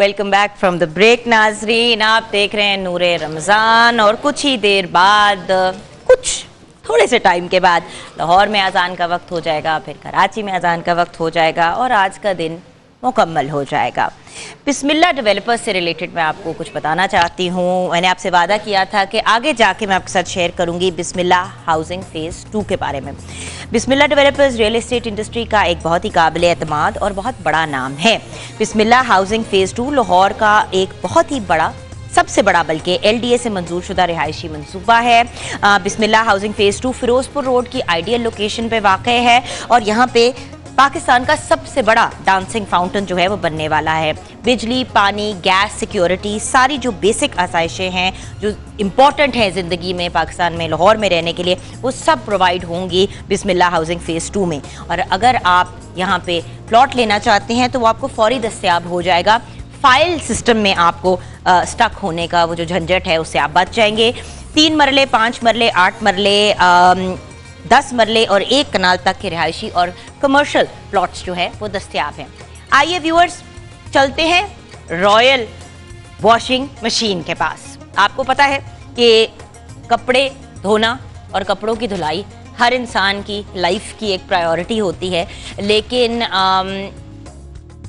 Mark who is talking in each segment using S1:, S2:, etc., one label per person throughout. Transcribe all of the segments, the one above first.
S1: Welcome back from the break नाजरीन। आप देख रहे हैं नूरे रमज़ान और कुछ ही देर बाद, कुछ थोड़े से टाइम के बाद लाहौर में अजान का वक्त हो जाएगा, फिर कराची में अजान का वक्त हो जाएगा और आज का दिन मुकम्मल हो जाएगा। बिस्मिल्लाह डेवलपर्स से रिलेटेड मैं आपको कुछ बताना चाहती हूँ। मैंने आपसे वादा किया था कि आगे जाके मैं आपके साथ शेयर करूँगी बिस्मिल्लाह हाउसिंग फेज़ 2 के बारे में। बिस्मिल्लाह डेवलपर्स रियल एस्टेट इंडस्ट्री का एक बहुत ही काबिल एतमाद और बहुत बड़ा नाम है। बिस्मिल्लाह हाउसिंग फेज़ 2 लाहौर का एक बहुत ही बड़ा, सबसे बड़ा बल्कि LDA से मंजूर शुदा रिहायशी मनसूबा है। बिस्मिल्लाह हाउसिंग फेज़ 2 फिरोजपुर रोड की आइडियल लोकेशन पे वाक़ है और यहाँ पे पाकिस्तान का सबसे बड़ा डांसिंग फाउंटेन जो है वो बनने वाला है। बिजली, पानी, गैस, सिक्योरिटी, सारी जो बेसिक आसाइशें हैं जो इम्पॉर्टेंट हैं ज़िंदगी में, पाकिस्तान में, लाहौर में रहने के लिए, वो सब प्रोवाइड होंगी बिस्मिल्लाह हाउसिंग फेज़ 2 में। और अगर आप यहाँ पे प्लॉट लेना चाहते हैं तो वो आपको फौरी दस्तयाब हो जाएगा। फाइल सिस्टम में आपको स्टक होने का वो जो झंझट है उससे आप बच जाएंगे। 3 मरले, 5 मरले, 8 मरले, 10 मरले और 1 कनाल तक के रिहायशी और कमर्शियल प्लॉट्स जो है वो दस्तयाब हैं। आइए व्यूअर्स, चलते हैं रॉयल वॉशिंग मशीन के पास। आपको पता है कि कपड़े धोना और कपड़ों की धुलाई हर इंसान की लाइफ की एक प्रायोरिटी होती है, लेकिन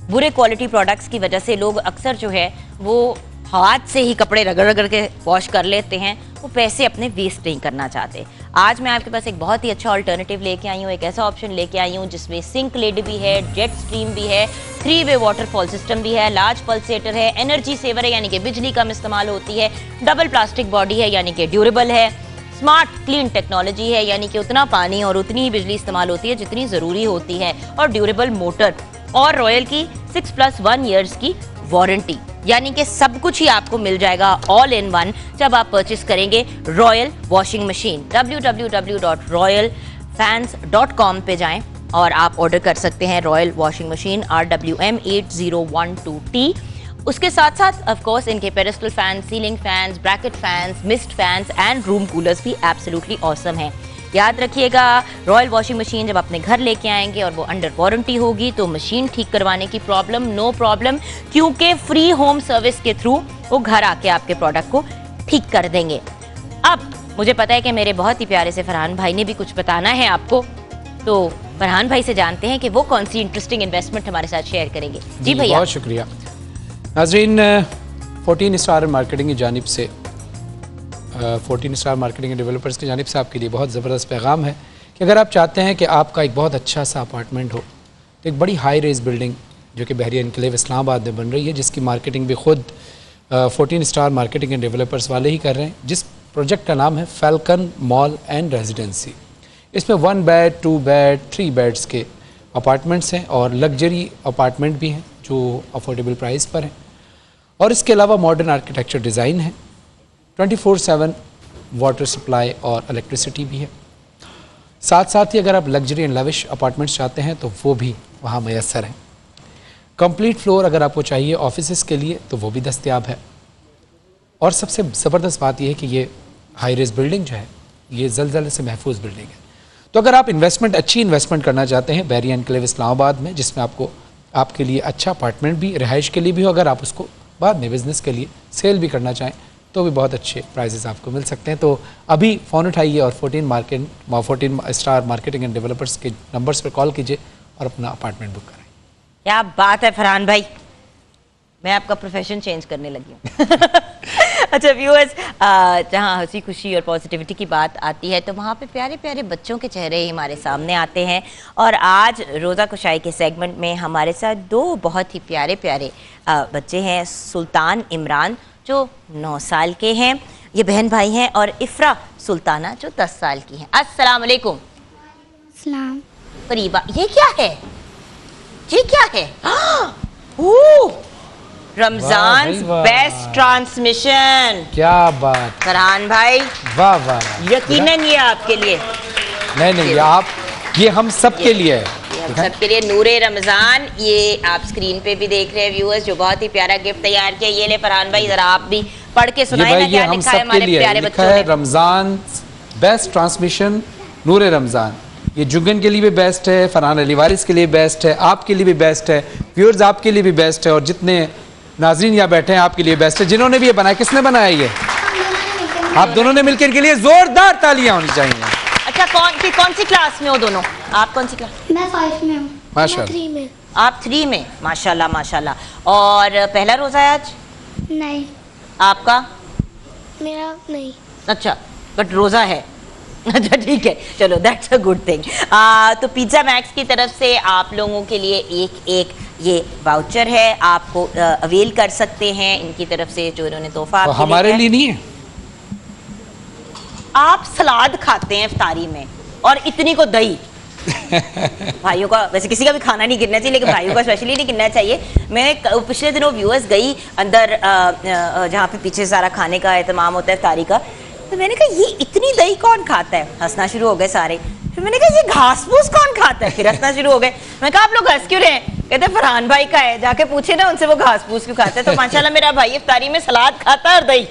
S1: बुरे क्वालिटी प्रोडक्ट्स की वजह से लोग अक्सर जो है वो हाथ से ही कपड़े रगड़ रगड़ के वॉश कर लेते हैं, वो पैसे अपने वेस्ट नहीं करना चाहते। आज मैं आपके पास एक बहुत ही अच्छा अल्टरनेटिव लेके आई हूँ, एक ऐसा ऑप्शन लेके आई हूँ जिसमें सिंक लिड भी है, जेट स्ट्रीम भी है, 3-वे वाटरफॉल सिस्टम भी है, लार्ज पल्सेटर है, एनर्जी सेवर है यानी कि बिजली कम इस्तेमाल होती है, डबल प्लास्टिक बॉडी है यानी कि ड्यूरेबल है, स्मार्ट क्लीन टेक्नोलॉजी है यानी कि उतना पानी और उतनी ही बिजली इस्तेमाल होती है जितनी ज़रूरी होती है, और ड्यूरेबल मोटर और रॉयल की 6+1 ईयर्स की वारंटी, यानी कि सब कुछ ही आपको मिल जाएगा ऑल इन वन जब आप परचेस करेंगे रॉयल वॉशिंग मशीन। www.royalfans.com पे जाएं और आप ऑर्डर कर सकते हैं रॉयल वॉशिंग मशीन RWM8012T। उसके साथ साथ ऑफ कोर्स इनके pedestal fans, ceiling fans, bracket fans, mist fans and room coolers भी एब्सोल्युटली ऑसम हैं। याद रखिएगा, रॉयल वॉशिंग मशीन जब अपने घर लेके आएंगे और वो अंडर वारंटी होगी तो मशीन ठीक करवाने की प्रॉब्लम नो प्रॉब्लम, क्योंकि फ्री होम सर्विस के थ्रू वो घर आके आपके प्रोडक्ट को ठीक कर देंगे। अब मुझे पता है कि मेरे बहुत ही प्यारे से फरहान भाई ने भी कुछ बताना है आपको, तो फरहान भाई से जानते हैं कि वो कौन सी इंटरेस्टिंग इन्वेस्टमेंट हमारे साथ शेयर करेंगे। जी भैया,
S2: बहुत शुक्रिया। नाज़रीन, 14 स्टार मार्केटिंग की जानिब से 14 स्टार मार्केटिंग डेवलपर्स की जानिब से आपके लिए बहुत ज़बरदस्त पैगाम है कि अगर आप चाहते हैं कि आपका एक बहुत अच्छा सा अपार्टमेंट हो, तो एक बड़ी हाई रेज बिल्डिंग जो कि बहरिया एनक्लेव इस्लामाबाद में बन रही है, जिसकी मार्केटिंग भी खुद 14 स्टार मार्केटिंग एंड डेवलपर्स वाले ही कर रहे हैं, जिस प्रोजेक्ट का नाम है फैल्कन मॉल एंड रेजिडेंसी। इसमें 1 बेड, 2 बेड, 3 बेड्स के अपार्टमेंट्स हैं और लग्जरी अपार्टमेंट भी हैं जो अफोर्डेबल प्राइस पर हैं, और इसके अलावा मॉडर्न आर्किटेक्चर डिज़ाइन है, 24/7 वाटर सप्लाई और इलेक्ट्रिसिटी भी है। साथ साथ ही अगर आप लग्जरी एंड लविश अपार्टमेंट्स चाहते हैं तो वो भी वहाँ मैसर हैं। कंप्लीट फ्लोर अगर आपको चाहिए ऑफिसेस के लिए तो वो भी दस्तयाब है, और सबसे ज़बरदस्त बात यह है कि ये हाई रेज बिल्डिंग जो है ये ज़लज़ले से महफूज बिल्डिंग है। तो अगर आप इन्वेस्टमेंट, अच्छी इन्वेस्टमेंट करना चाहते हैं बहरिया एनक्लेव इस्लामाबाद में, जिसमें आपको आपके लिए अच्छा अपार्टमेंट भी रिहाइश के लिए भी हो, अगर आप उसको बाद में बिज़नेस के लिए सेल भी करना चाहें तो भी बहुत अच्छे प्राइजेस आपको मिल सकते हैं। तो अभी फ़ोन उठाइए और 14 स्टार मार्केटिंग एंड डेवलपर्स के नंबर्स पर कॉल कीजिए और अपना अपार्टमेंट बुक कराएं।
S1: क्या बात है फरहान भाई, मैं आपका प्रोफेशन चेंज करने लगी हूँ। अच्छा व्यूअर्स, जहाँ हंसी खुशी और पॉजिटिविटी की बात आती है तो वहाँ पे प्यारे प्यारे बच्चों के चेहरे ही हमारे सामने आते हैं, और आज रोज़ा कुशाई के सेगमेंट में हमारे साथ 2 बहुत ही प्यारे प्यारे बच्चे हैं। सुल्तान इमरान जो 9 साल के हैं, ये बहन भाई हैं, और इफ्रा सुल्ताना जो 10 साल की हैं। अस्सलाम वालेकुम।
S3: सलाम।
S1: करीबा, ये क्या है, ये क्या है? Ramzan best transmission.
S2: क्या बात
S1: फरहान भाई,
S2: वाह वाह,
S1: यकीनन ये आपके लिए
S2: नहीं ये हम सब के लिए है,
S1: हम सब के लिए नूरे रमजान। ये आप स्क्रीन पे भी देख रहे हैं व्यूअर्स, जो बहुत ही प्यारा गिफ्ट तैयार किया। ये ले फरहान भाई, जरा आप भी पढ़ के सुनाए ना क्या लिखा है हमारे प्यारे बच्चों ने।
S2: रमजान बेस्ट ट्रांसमिशन नूरे रमजान, ये जुगन के लिए भी बेस्ट है, फरहान अली वारिस के लिए बेस्ट है, आपके लिए भी बेस्ट है, व्यूअर्स आपके लिए भी बेस्ट है, और जितने नाज़रीन यहाँ बैठे हैं आपके लिए बेस्ट है। जिन्होंने भी ये बनाया, किसने बनाया ये? आप दोनों ने मिलकर इनके लिए जोरदार तालियां होनी चाहिए।
S1: अच्छा, कौन सी क्लास में हो दोनों? आप कौन सी क्लास?
S3: मैं 5 में हूँ।
S2: माशाल्लाह।
S3: 3 में।
S1: आप 3 में, माशाल्लाह माशाल्लाह। और पहला रोजा है आज?
S3: नहीं,
S1: आपका?
S3: मेरा नहीं।
S1: अच्छा, बट रोजा है। अच्छा ठीक है, चलो दैट्स अ गुड थिंग। तो पिज़्ज़ा मैक्स की तरफ से आप लोगों के लिए एक ये वाउचर है, आपको अवेल कर सकते हैं इनकी तरफ से, जो इन्होंने तोहफा
S2: हमारे लिए नहीं है।
S1: आप सलाद खाते हैं इफ्तारी में और इतनी को दही। भाइयों का वैसे किसी का भी खाना नहीं गिरना चाहिए, लेकिन भाइयों का स्पेशली नहीं गिरना चाहिए। मैं पिछले दिनों व्यूअर्स गई अंदर जहाँ पे पीछे सारा खाने का एहतमाम होता है इफ्तारी का, तो मैंने कहा ये इतनी दही कौन खाता है? हंसना शुरू हो गए सारे। फिर मैंने कहा ये घास फूस कौन खाता है? फिर हंसना शुरू हो गए। मैं कहा आप लोग हंस क्यों रहे हैं? कहते फरहान भाई का है, जाके पूछे ना उनसे वो घास फूस क्यों खाता है। तो माशाल्लाह मेरा भाई इफ्तारी में सलाद खाता है और दही,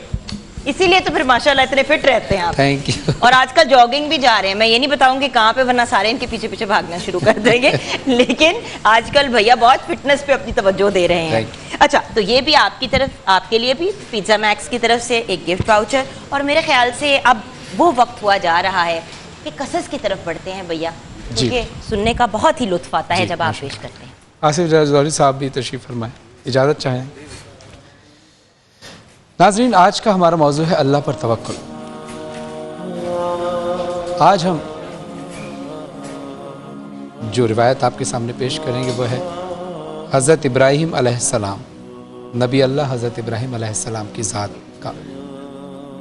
S1: इसीलिए तो फिर माशाल्लाह इतने फिट रहते हैं आप।
S2: Thank you.
S1: और आजकल जॉगिंग भी जा रहे हैं। मैं ये नहीं बताऊंगी कहाँ पे, वरना सारे इनके पीछे पीछे भागना शुरू कर देंगे। लेकिन आजकल भैया बहुत फिटनेस पे अपनी तवज्जो दे रहे हैं। अच्छा, तो ये भी आपकी तरफ, आपके लिए भी पिज़्ज़ा मैक्स की तरफ से एक गिफ्ट वाउचर। और मेरे ख्याल से अब वो वक्त हुआ जा रहा है कि कसस की तरफ बढ़ते हैं भैया, क्योंकि सुनने का बहुत ही लुत्फ आता है जब आप पेश करते हैं।
S2: आसिफ जरदौरी साहब भी तशरीफ फरमाएं, इजाज़त चाहें। नाज़रीन, आज का हमारा मौजू है अल्लाह पर तवक्कुल। आज हम जो रिवायत आपके सामने पेश करेंगे वो है हज़रत इब्राहीम अलैहिस्सलाम, नबी अल्लाह हज़रत इब्राहीम अलैहिस्सलाम की ज़ात का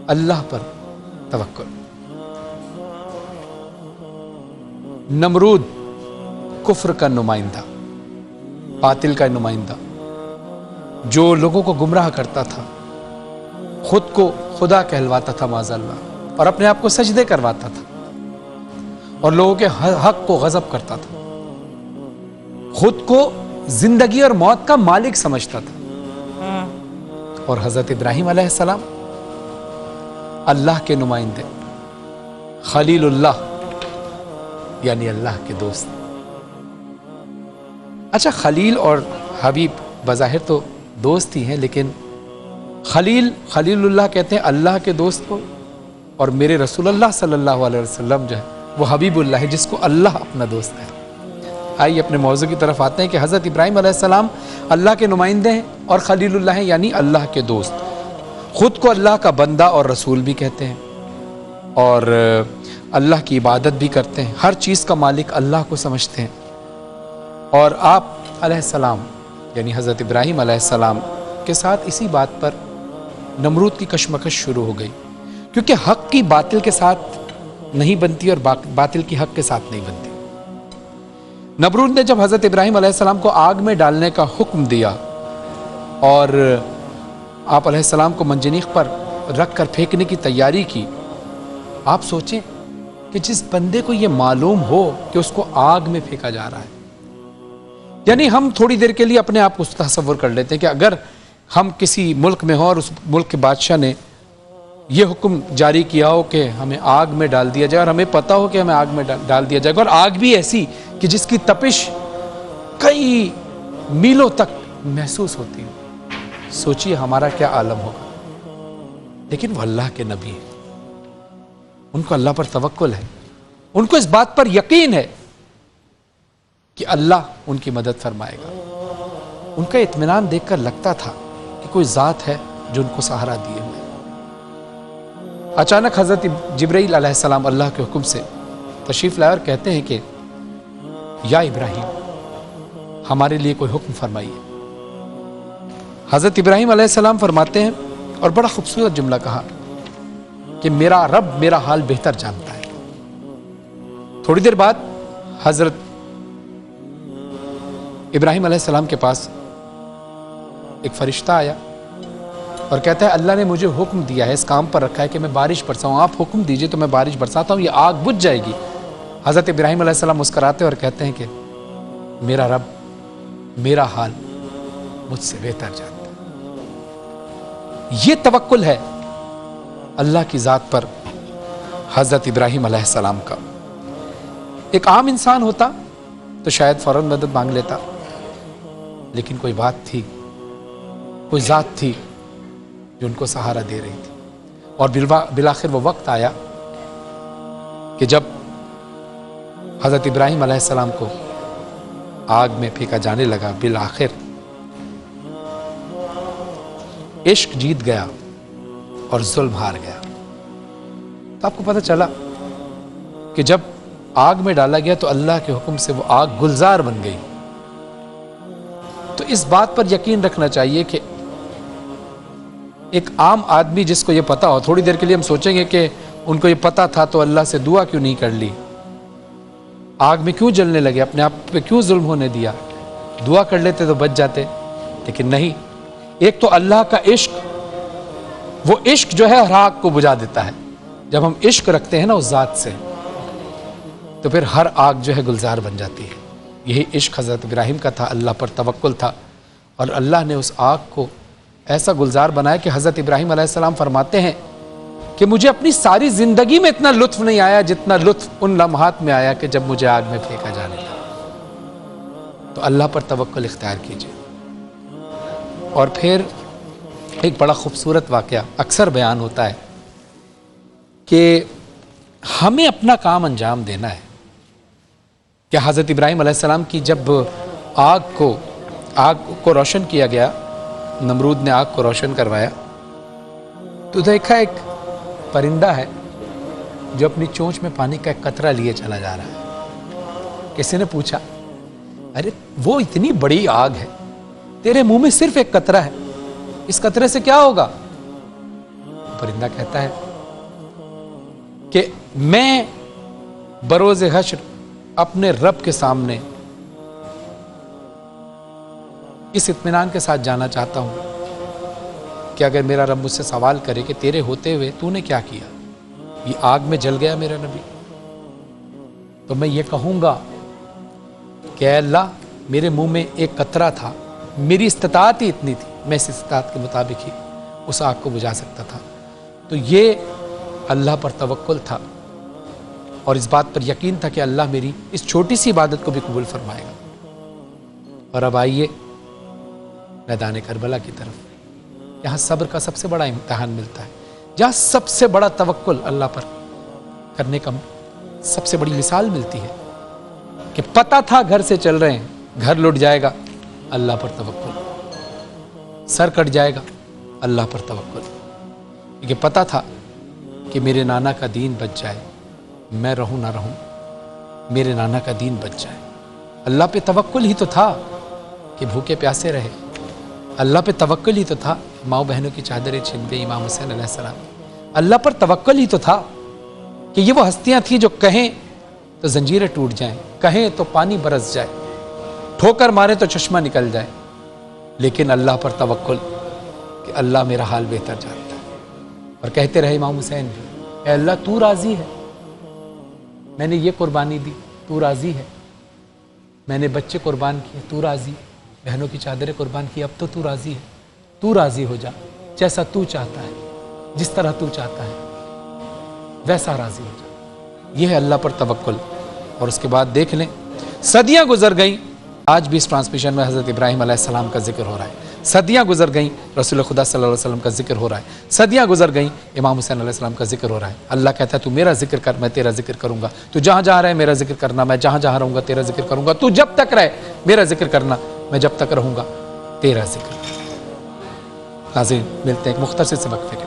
S2: अल्लाह पर तवक्कुल। नमरूद कुफ्र का नुमाइंदा, बातिल का नुमाइंदा, जो लोगों को गुमराह करता था, खुद को खुदा कहलवाता था माज़अल्लाह, और अपने आप को सजदे करवाता था, और लोगों के हक को गज़ब करता था, खुद को जिंदगी और मौत का मालिक समझता था। और हज़रत इब्राहीम अलैहिस्सलाम अल्लाह के नुमाइंदे, खलीलुल्लाह यानी अल्लाह के दोस्त। अच्छा, खलील और हबीब बज़ाहिर तो दोस्त ही हैं, लेकिन खलीलुल्लाह कहते हैं अल्लाह के दोस्त को, और मेरे रसूलुल्लाह सल्लल्लाहु अलैहि वसल्लम जो है वो हबीबुल्लाह है, जिसको अल्लाह अपना दोस्त है। आइए अपने मौजू की तरफ आते हैं कि हज़रत इब्राहीम अलैहिस्सलाम अल्लाह के नुमाइंदे हैं और खलीलुल्लाह हैं, यानी अल्लाह के दोस्त। ख़ुद को अल्लाह का बंदा और रसूल भी कहते हैं, और अल्लाह की इबादत भी करते हैं, हर चीज़ का मालिक अल्लाह को समझते हैं। और आप अलैहिस्सलाम यानी हज़रत इब्राहीम अलैहिस्सलाम के साथ इसी बात पर नमरूद की कशमकश शुरू हो गई, क्योंकि हक की बातिल के साथ नहीं बनती और बातिल की हक के साथ नहीं बनती। नमरूद ने जब हज़रत इब्राहीम अलैहिस्सलाम को आग में डालने का हुक्म दिया और आप अलैहिस्सलाम को मंजनीख पर रख कर फेंकने की तैयारी की, आप सोचें कि जिस बंदे को ये मालूम हो कि उसको आग में फेंका जा रहा है, यानी हम थोड़ी देर के लिए अपने आप को तसव्वुर कर लेते हैं कि अगर हम किसी मुल्क में हो और उस मुल्क के बादशाह ने ये हुक्म जारी किया हो कि हमें आग में डाल दिया जाए, और हमें पता हो कि हमें आग में डाल दिया जाएगा, और आग भी ऐसी कि जिसकी तपिश कई मीलों तक महसूस होती है, सोचिए हमारा क्या आलम होगा। लेकिन वो अल्लाह के नबी हैं, उनको अल्लाह पर तवक्कुल है, उनको इस बात पर यकीन है कि अल्लाह उनकी मदद फरमाएगा। उनका इत्मीनान देखकर लगता था कि कोई ज़ात है जो उनको सहारा दिए हुए। अचानक हज़रत जिब्राईल अलैहिस्सलाम अल्लाह के हुक्म से तशरीफ़ लाए और कहते हैं कि या इब्राहीम, हमारे लिए कोई हुक्म फरमाइए। हज़रत इब्राहीम अलैहिस्सलाम फरमाते हैं, और बड़ा खूबसूरत जुमला कहा कि मेरा रब मेरा हाल बेहतर जानता है। थोड़ी देर बाद हज़रत इब्राहीम अलैहिस्सलाम के पास एक फरिश्ता आया और कहता है अल्लाह ने मुझे हुक्म दिया है, इस काम पर रखा है कि मैं बारिश बरसाऊँ, आप हुक्म दीजिए तो मैं बारिश बरसाता हूँ, ये आग बुझ जाएगी। हज़रत इब्राहीम अलैहिस्सलाम मुस्कराते और कहते हैं कि मेरा रब मेरा हाल मुझसे बेहतर जानता है। ये तवक्कुल है अल्लाह की ज़ात पर हज़रत इब्राहीम अलैहिस्सलाम का। एक आम इंसान होता तो शायद फ़ौरन मदद मांग लेता, लेकिन कोई बात थी کوئی ذات تھی جو ان کو سہارا دے رہی تھی. اور بالآخر وہ وقت آیا کہ جب حضرت ابراہیم علیہ السلام کو آگ میں پھینکا جانے لگا، بالآخر عشق جیت گیا اور ظلم ہار گیا. تو آپ کو پتہ چلا کہ جب آگ میں ڈالا گیا تو اللہ کے حکم سے وہ آگ گلزار بن گئی. تو اس بات پر یقین رکھنا چاہیے کہ ایک عام آدمی جس کو یہ پتا ہو، تھوڑی دیر کے لیے ہم سوچیں گے کہ ان کو یہ پتا تھا تو اللہ سے دعا کیوں نہیں کر لی، آگ میں کیوں جلنے لگے، اپنے آپ پہ کیوں ظلم ہونے دیا، دعا کر لیتے تو بچ جاتے. لیکن نہیں، ایک تو اللہ کا عشق، وہ عشق جو ہے ہر آگ کو بجھا دیتا ہے. جب ہم عشق رکھتے ہیں نا اس ذات سے تو پھر ہر آگ جو ہے گلزار بن جاتی ہے. یہی عشق حضرت ابراہیم کا تھا، اللہ پر توکل تھا، اور اللہ نے اس آگ کو ایسا گلزار بنایا کہ حضرت ابراہیم علیہ السلام فرماتے ہیں کہ مجھے اپنی ساری زندگی میں اتنا لطف نہیں آیا جتنا لطف ان لمحات میں آیا کہ جب مجھے آگ میں پھینکا جانے لگا. تو اللہ پر توکل اختیار کیجئے. اور پھر ایک بڑا خوبصورت واقعہ اکثر بیان ہوتا ہے کہ ہمیں اپنا کام انجام دینا ہے. کہ حضرت ابراہیم علیہ السلام کی جب آگ کو روشن کیا گیا، نمرود نے آگ کو روشن کروایا، تو دیکھا ایک پرندہ ہے جو اپنی چونچ میں پانی کا ایک قطرہ لیے چلا جا رہا ہے. کسی نے پوچھا، ارے وہ اتنی بڑی آگ ہے، تیرے منہ میں صرف ایک قطرہ ہے، اس قطرے سے کیا ہوگا؟ پرندہ کہتا ہے کہ میں بروز حشر اپنے رب کے سامنے اس اطمینان کے ساتھ جانا چاہتا ہوں کہ اگر میرا رب مجھ سے سوال کرے کہ تیرے ہوتے ہوئے تو نے کیا کیا، یہ آگ میں جل گیا میرا نبی، تو میں یہ کہوں گا کہ اے اللہ میرے منہ میں ایک قطرہ تھا، میری استطاعت ہی اتنی تھی، میں اس استطاعت کے مطابق ہی اس آگ کو بجھا سکتا تھا. تو یہ اللہ پر توکل تھا اور اس بات پر یقین تھا کہ اللہ میری اس چھوٹی سی عبادت کو بھی قبول فرمائے گا. اور اب آئیے میدان کربلا کی طرف. یہاں صبر کا سب سے بڑا امتحان ملتا ہے، جہاں سب سے بڑا توکل اللہ پر کرنے کا سب سے بڑی مثال ملتی ہے کہ پتہ تھا گھر سے چل رہے ہیں، گھر لٹ جائے گا، اللہ پر توکل، سر کٹ جائے گا، اللہ پر توکل. یہ پتہ تھا کہ میرے نانا کا دین بچ جائے، میں رہوں نہ رہوں، میرے نانا کا دین بچ جائے. اللہ پہ توکل ہی تو تھا کہ بھوکے پیاسے رہے، اللہ پہ توکل ہی تو تھا ماؤں بہنوں کی چادریں چھن گئی امام حسین علیہ السلام. اللہ پر توکل ہی تو تھا کہ یہ وہ ہستیاں تھیں جو کہیں تو زنجیریں ٹوٹ جائیں، کہیں تو پانی برس جائے، ٹھوکر مارے تو چشمہ نکل جائے. لیکن اللہ پر توکل کہ اللہ میرا حال بہتر جانتا ہے. اور کہتے رہے امام حسین بھی، اے اللہ تو راضی ہے، میں نے یہ قربانی دی تو راضی ہے، میں نے بچے قربان کیے تو راضی، بہنوں کی چادریں قربان کی، اب تو تو راضی ہے، تو راضی ہو جا، جیسا تو چاہتا ہے، جس طرح تو چاہتا ہے ویسا راضی ہو جا. یہ ہے اللہ پر توکل. اور اس کے بعد دیکھ لیں صدیاں گزر گئیں، آج بھی اس ٹرانسمیشن میں حضرت ابراہیم علیہ السلام کا ذکر ہو رہا ہے. صدیاں گزر گئیں، رسول خدا صلی اللہ علیہ وسلم کا ذکر ہو رہا ہے. صدیاں گزر گئیں، امام حسین علیہ السلام کا ذکر ہو رہا ہے. اللہ کہتا ہے تو میرا ذکر کر، میں تیرا ذکر کروں گا. تو جہاں جہاں رہے میرا ذکر کرنا، میں جہاں جہاں رہوں گا تیرا ذکر کروں گا. تو جب تک رہے میرا ذکر کرنا، میں جب تک رہوں گا تیرا ذکر. ناظرین ملتے ہیں ایک مختصر سے وقفے کے.